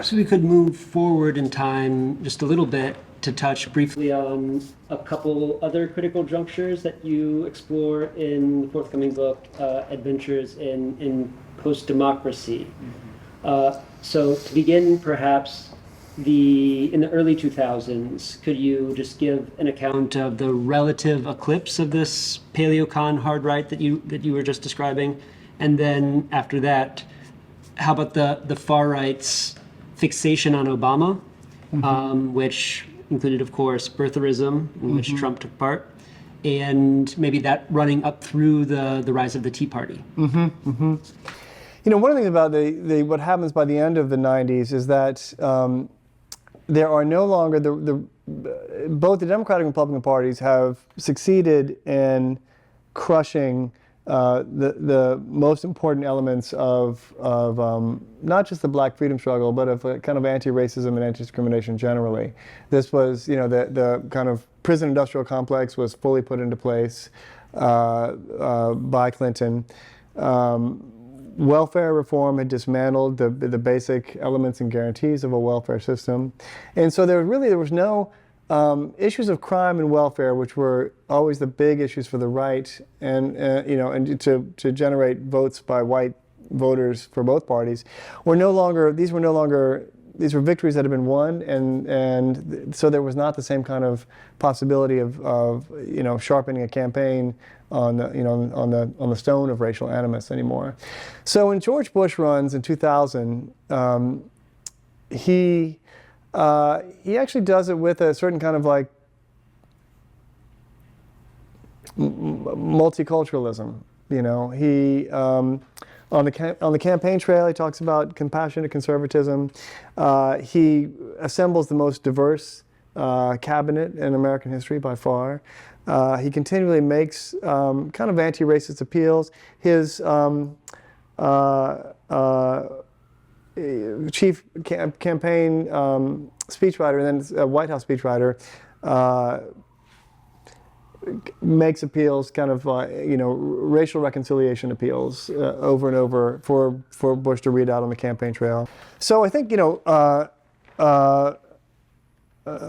Perhaps we could move forward in time just a little bit to touch briefly on a couple other critical junctures that you explore in the forthcoming book, Adventures in Post-Democracy. So to begin, perhaps, in the early 2000s, could you just give an account of the relative eclipse of this paleocon hard right that you were just describing? And then after that, how about the far right's fixation on Obama, which included, of course, birtherism, in which Trump took part, and maybe that running up through the rise of the Tea Party? You know, one of the things about what happens by the end of the 90s is that there are no longer, both the Democratic and Republican parties have succeeded in crushing the most important elements of not just the Black freedom struggle, but of kind of anti-racism and anti-discrimination generally. This was, you know, the kind of prison industrial complex was fully put into place by Clinton. Welfare reform had dismantled the basic elements and guarantees of a welfare system. And so there was no issues of crime and welfare, which were always the big issues for the right, and you know, and to generate votes by white voters for both parties, these were victories that had been won, and so there was not the same kind of possibility of you know, sharpening a campaign on the stone of racial animus anymore. So when George Bush runs in 2000, he actually does it with a certain kind of like multiculturalism. You know, he on the campaign trail, he talks about compassionate conservatism. He assembles the most diverse cabinet in American history by far. He continually makes kind of anti-racist appeals. His chief campaign speechwriter and then White House speechwriter makes appeals, kind of you know, racial reconciliation appeals over and over for Bush to read out on the campaign trail. So I think, you know,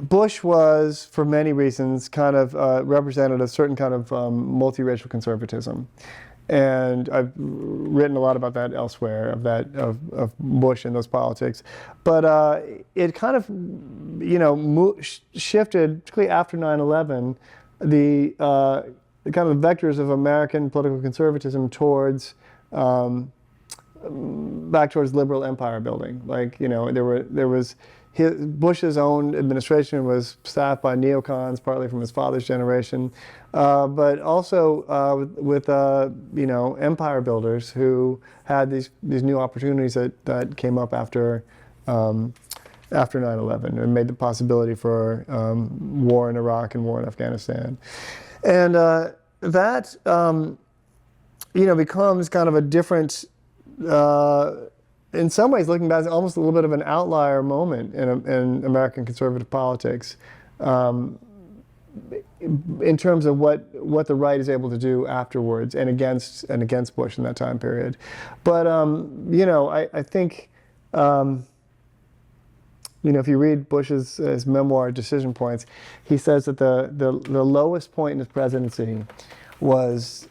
Bush was, for many reasons, kind of represented a certain kind of multiracial conservatism. And I've written a lot about that elsewhere, of Bush and those politics. But it kind of, you know, shifted, particularly after 9/11, the kind of vectors of American political conservatism towards back towards liberal empire building. Like, you know, there was Bush's own administration was staffed by neocons, partly from his father's generation, but also with you know, empire builders who had these new opportunities that came up after 9/11 and made the possibility for war in Iraq and war in Afghanistan, and that you know, becomes kind of a different. In some ways, looking back, it's almost a little bit of an outlier moment in American conservative politics, in terms of what the right is able to do afterwards and against Bush in that time period. But you know, I think you know, if you read Bush's his memoir Decision Points, he says that the lowest point in his presidency was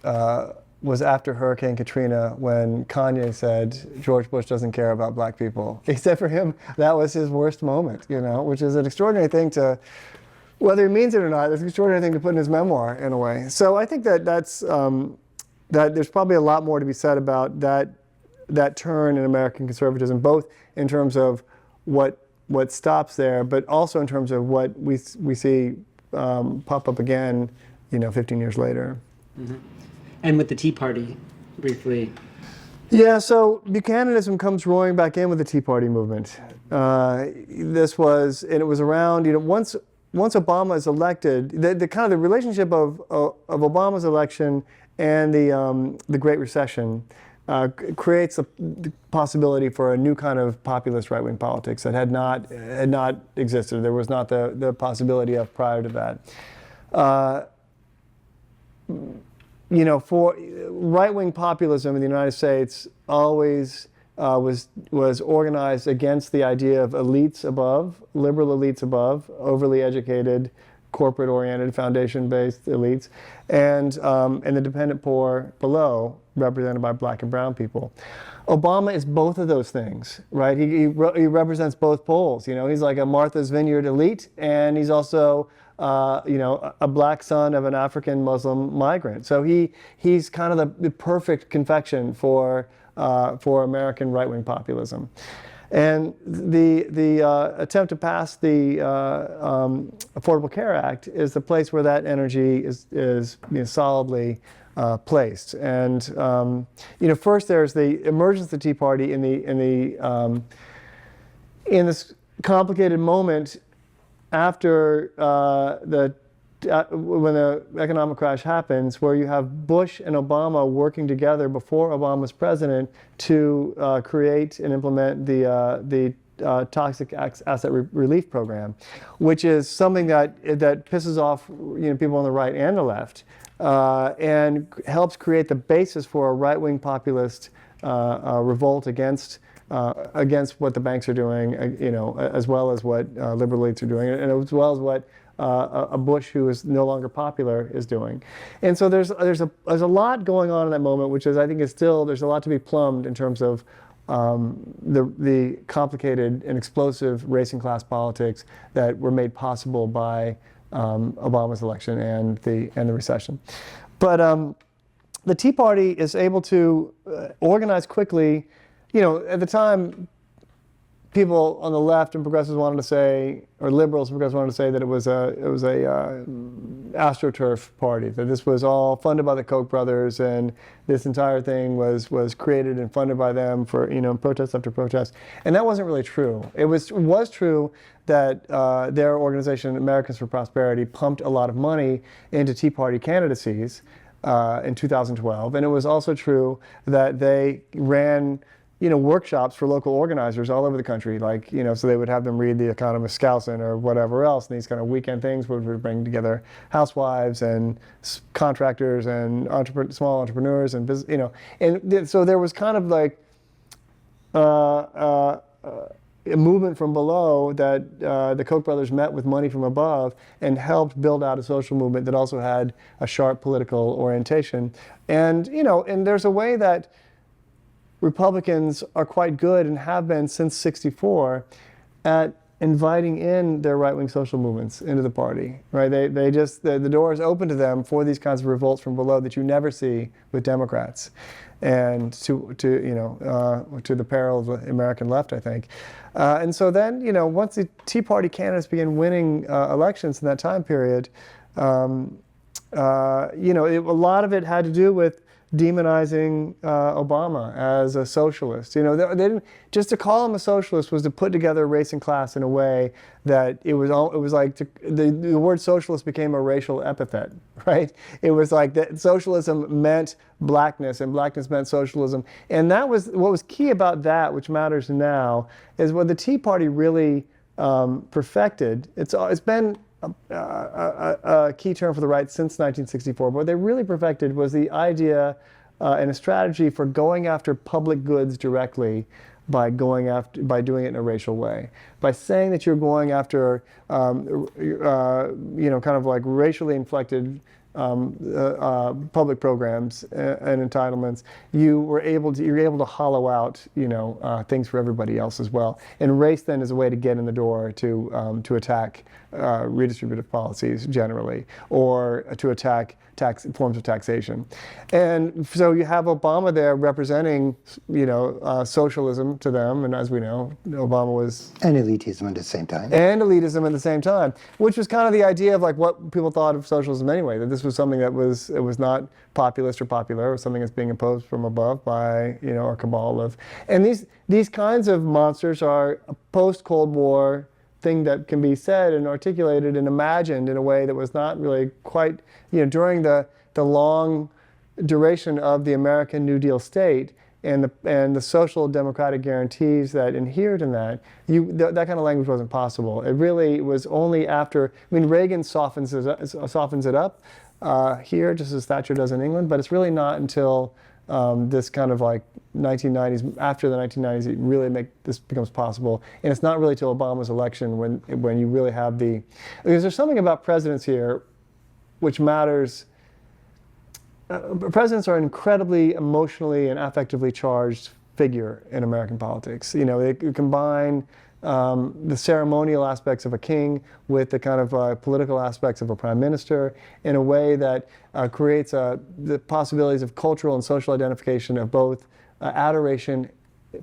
after Hurricane Katrina, when Kanye said George Bush doesn't care about black people. He said for him that was his worst moment, you know, which is an extraordinary thing to, whether he means it or not, it's an extraordinary thing to put in his memoir in a way. So I think that's that there's probably a lot more to be said about that turn in American conservatism, both in terms of what stops there, but also in terms of what we see pop up again, you know, 15 years later. Mm-hmm. And with the Tea Party, briefly. Yeah, so Buchananism comes roaring back in with the Tea Party movement. And it was around, you know, once Obama is elected, the kind of the relationship of Obama's election and the Great Recession creates the possibility for a new kind of populist right-wing politics that had not existed. There was not the possibility of prior to that. You know, for right-wing populism in the United States always was organized against the idea of elites above, liberal elites above, overly educated, corporate-oriented, foundation-based elites, and the dependent poor below, represented by black and brown people. Obama is both of those things, right? He represents both poles. You know, he's like a Martha's Vineyard elite, and he's also you know, a black son of an African Muslim migrant. So he's kind of the perfect confection for American right-wing populism. And the attempt to pass the Affordable Care Act is the place where that energy is you know, solidly placed. And you know, first there's the emergence of the Tea Party in this complicated moment after when the economic crash happens, where you have Bush and Obama working together before Obama's president to create and implement the toxic asset relief program, which is something that pisses off, you know, people on the right and the left, and helps create the basis for a right-wing populist revolt against what the banks are doing, you know, as well as what liberal elites are doing, and as well as what a Bush who is no longer popular is doing. And so there's a lot going on in that moment, which is, I think, there's a lot to be plumbed in terms of the complicated and explosive race and class politics that were made possible by Obama's election and the recession. But the Tea Party is able to organize quickly. You know, at the time, people on the left and progressives wanted to say, or liberals and progressives wanted to say, that it was a AstroTurf party, that this was all funded by the Koch brothers, and this entire thing was created and funded by them for, you know, protest after protest. And that wasn't really true. It was true that their organization, Americans for Prosperity, pumped a lot of money into Tea Party candidacies in 2012, and it was also true that they ran, you know, workshops for local organizers all over the country, like, you know, so they would have them read The Economist Skousen or whatever else, and these kind of weekend things would bring together housewives and contractors and small entrepreneurs and business, you know, and so there was kind of like a movement from below that the Koch brothers met with money from above and helped build out a social movement that also had a sharp political orientation. And, you know, and there's a way that Republicans are quite good, and have been since '64, at inviting in their right-wing social movements into the party, right? They just, the door is open to them for these kinds of revolts from below that you never see with Democrats, and to you know, to the peril of the American left, I think. And so then, you know, once the Tea Party candidates began winning elections in that time period, you know, a lot of it had to do with demonizing Obama as a socialist. You know, they didn't, just to call him a socialist was to put together race and class in a way that it was like the word socialist became a racial epithet, right? It was like that socialism meant blackness, and blackness meant socialism. And that was what was key about that, which matters now, is what the Tea Party really perfected. It's been a key term for the right since 1964. But what they really perfected was the idea and a strategy for going after public goods directly by doing it in a racial way, by saying that you're going after you know, kind of like racially inflected public programs and entitlements. You're able to hollow out, you know, things for everybody else as well. And race then is a way to get in the door to attack redistributive policies generally, or to attack forms of taxation. And so you have Obama there representing, you know, socialism to them, and as we know, Obama was... And elitism at the same time. And elitism at the same time, which was kind of the idea of like what people thought of socialism anyway, that this was something that was not populist or popular, or something that's being imposed from above by, you know, a cabal of... And these kinds of monsters are a post-Cold War thing that can be said and articulated and imagined in a way that was not really quite, you know, during the long duration of the American New Deal state and the social democratic guarantees that inhered in that, that kind of language wasn't possible. It really was only after, I mean, Reagan softens it up here, just as Thatcher does in England, but it's really not until this kind of like 1990s, after the 1990s, this becomes possible. And it's not really till Obama's election when you really have because there's something about presidents here which matters. Presidents are an incredibly emotionally and affectively charged figure in American politics. You know, they combine the ceremonial aspects of a king with the kind of political aspects of a prime minister in a way that creates the possibilities of cultural and social identification of both adoration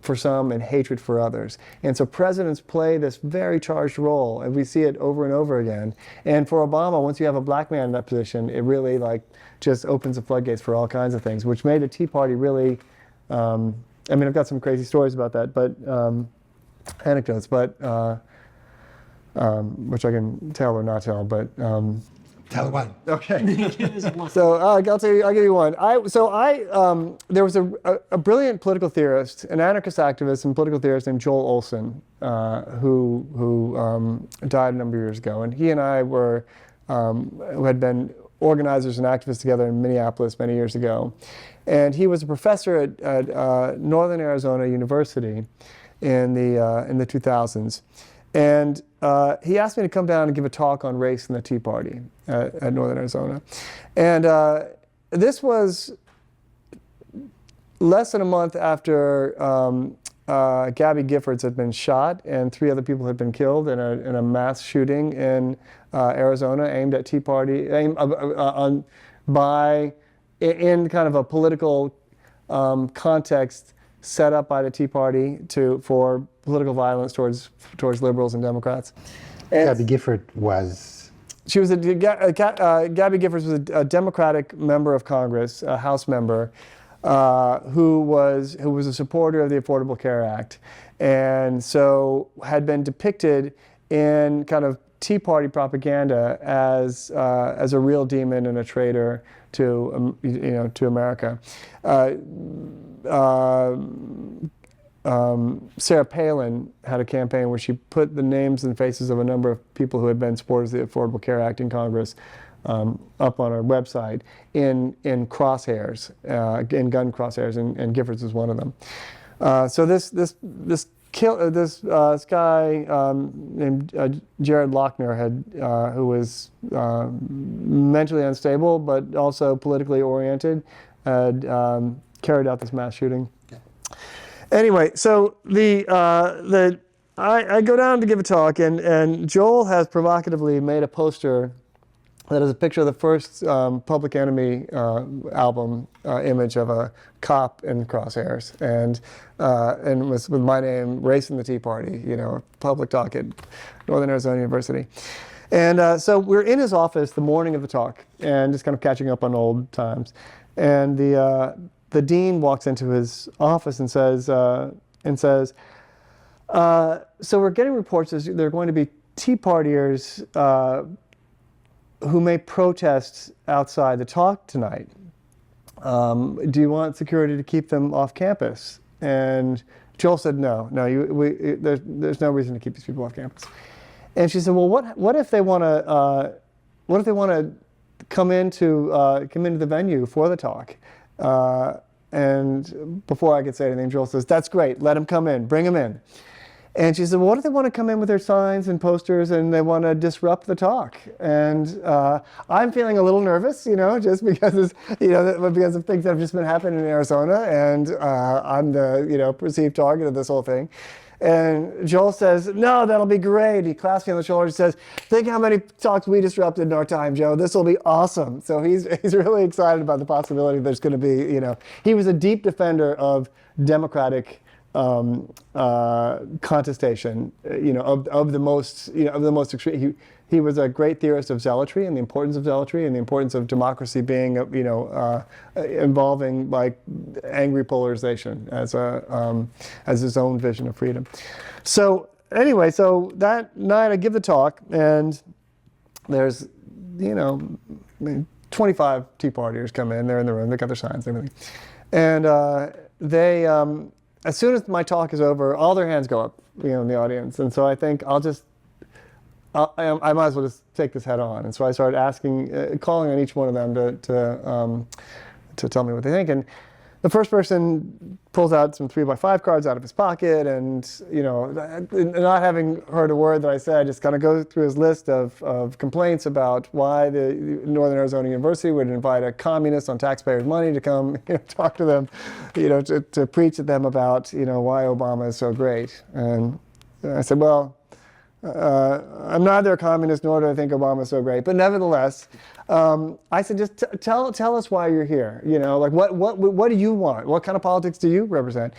for some and hatred for others. And so presidents play this very charged role, and we see it over and over again. And for Obama, once you have a black man in that position, it really just opens the floodgates for all kinds of things, which made the Tea Party really, I mean, I've got some crazy stories about that, but anecdotes, but which I can tell or not tell, but Tell one. okay. So I'll give you one. There was a brilliant political theorist, an anarchist activist and political theorist named Joel Olson, who died a number of years ago, and he and I who had been organizers and activists together in Minneapolis many years ago, and he was a professor at Northern Arizona University in the 2000s. And he asked me to come down and give a talk on race in the Tea Party at Northern Arizona. And this was less than a month after Gabby Giffords had been shot and 3 other people had been killed in a mass shooting in Arizona aimed at Tea Party, in kind of a political context set up by the Tea Party for political violence towards liberals and Democrats. And Gabby Gifford was... She was Gabby Giffords was a Democratic member of Congress, a House member, who was a supporter of the Affordable Care Act, and so had been depicted in kind of Tea Party propaganda as a real demon and a traitor to America. Sarah Palin had a campaign where she put the names and faces of a number of people who had been supporters of the Affordable Care Act in Congress up on our website in crosshairs, in gun crosshairs, and Giffords was one of them. So this guy named Jared Lochner who was mentally unstable but also politically oriented, had carried out this mass shooting. Anyway, so I go down to give a talk, and Joel has provocatively made a poster that is a picture of the first Public Enemy album image of a cop in crosshairs, and with my name, Race in the Tea Party, public talk at Northern Arizona University. And so we're in his office the morning of the talk, and just kind of catching up on old times. And the dean walks into his office and says, so we're getting reports that there are going to be Tea Partiers who may protest outside the talk tonight. Do you want security to keep them off campus? And Joel said, no, there's no reason to keep these people off campus. And she said, well, what if they want to come into the venue for the talk? And before I could say anything, Joel says, that's great, let them come in, bring them in. And she said, well, what if they want to come in with their signs and posters and they want to disrupt the talk? And I'm feeling a little nervous, just because because of things that have just been happening in Arizona, and I'm the perceived target of this whole thing. And Joel says, no, that'll be great. He claps me on the shoulder and says, think how many talks we disrupted in our time, Joe. This will be awesome. So he's really excited about the possibility there's going to be, He was a deep defender of democratic contestation, of the most extreme. He was a great theorist of zealotry and the importance of zealotry and the importance of democracy being, involving angry polarization as his own vision of freedom. So anyway, so that night I give the talk, and there's 25 Tea Partiers come in. They're in the room. They got their signs and everything, and they. As soon as my talk is over, all their hands go up, in the audience. And so I think I might as well just take this head on. And so I started calling on each one of them to tell me what they think. And the first person pulls out some 3x5 cards out of his pocket, and not having heard a word that I said, just kind of go through his list of complaints about why the Northern Arizona University would invite a communist on taxpayers' money to come talk to them, to preach at them about why Obama is so great. And I said, well, I'm neither a communist nor do I think Obama is so great, but nevertheless, I said, just tell us why you're here. Like what do you want? What kind of politics do you represent?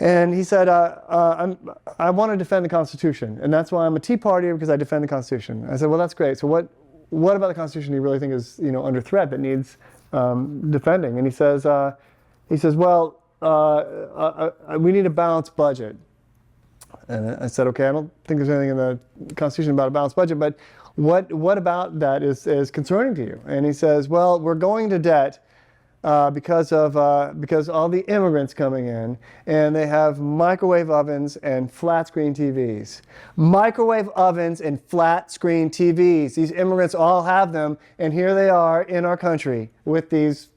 And he said, I want to defend the Constitution, and that's why I'm a Tea Partier, because I defend the Constitution. I said, well, that's great. So what about the Constitution do you really think is under threat that needs defending? And he says, well, we need a balanced budget. And I said, okay, I don't think there's anything in the Constitution about a balanced budget, but what about that is concerning to you? And he says, well, we're going to debt because all the immigrants coming in, and they have microwave ovens and flat screen TVs. Microwave ovens and flat screen TVs. These immigrants all have them, and here they are in our country with these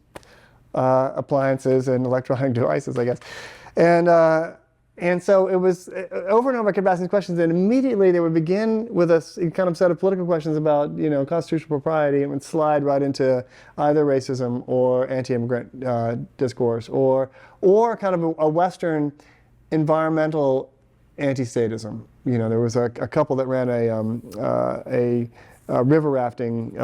appliances and electronic devices, I guess. And so it was over and over I kept asking questions, and immediately they would begin with a kind of set of political questions about constitutional propriety, and would slide right into either racism or anti-immigrant discourse, or kind of a Western environmental anti-statism. There was a couple that ran a river rafting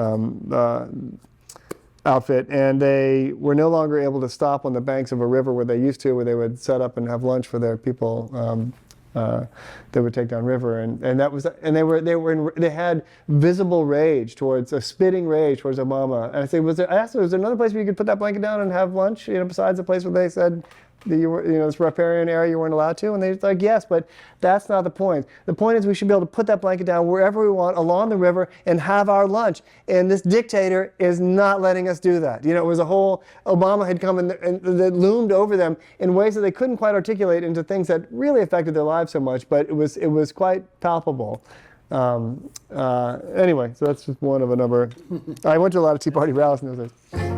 outfit, and they were no longer able to stop on the banks of a river where they used to, where they would set up and have lunch for their people that would take down river, and they had visible rage towards a spitting rage towards Obama. And I asked them, was there another place where you could put that blanket down and have lunch? Besides the place where they said that you were, this riparian area you weren't allowed to? And they're like, yes, but that's not the point. The point is we should be able to put that blanket down wherever we want along the river and have our lunch. And this dictator is not letting us do that. It was a whole, Obama had come and that loomed over them in ways that they couldn't quite articulate into things that really affected their lives so much, but it was quite palpable. Anyway, so that's just one of a number. I went to a lot of Tea Party rallies in those days.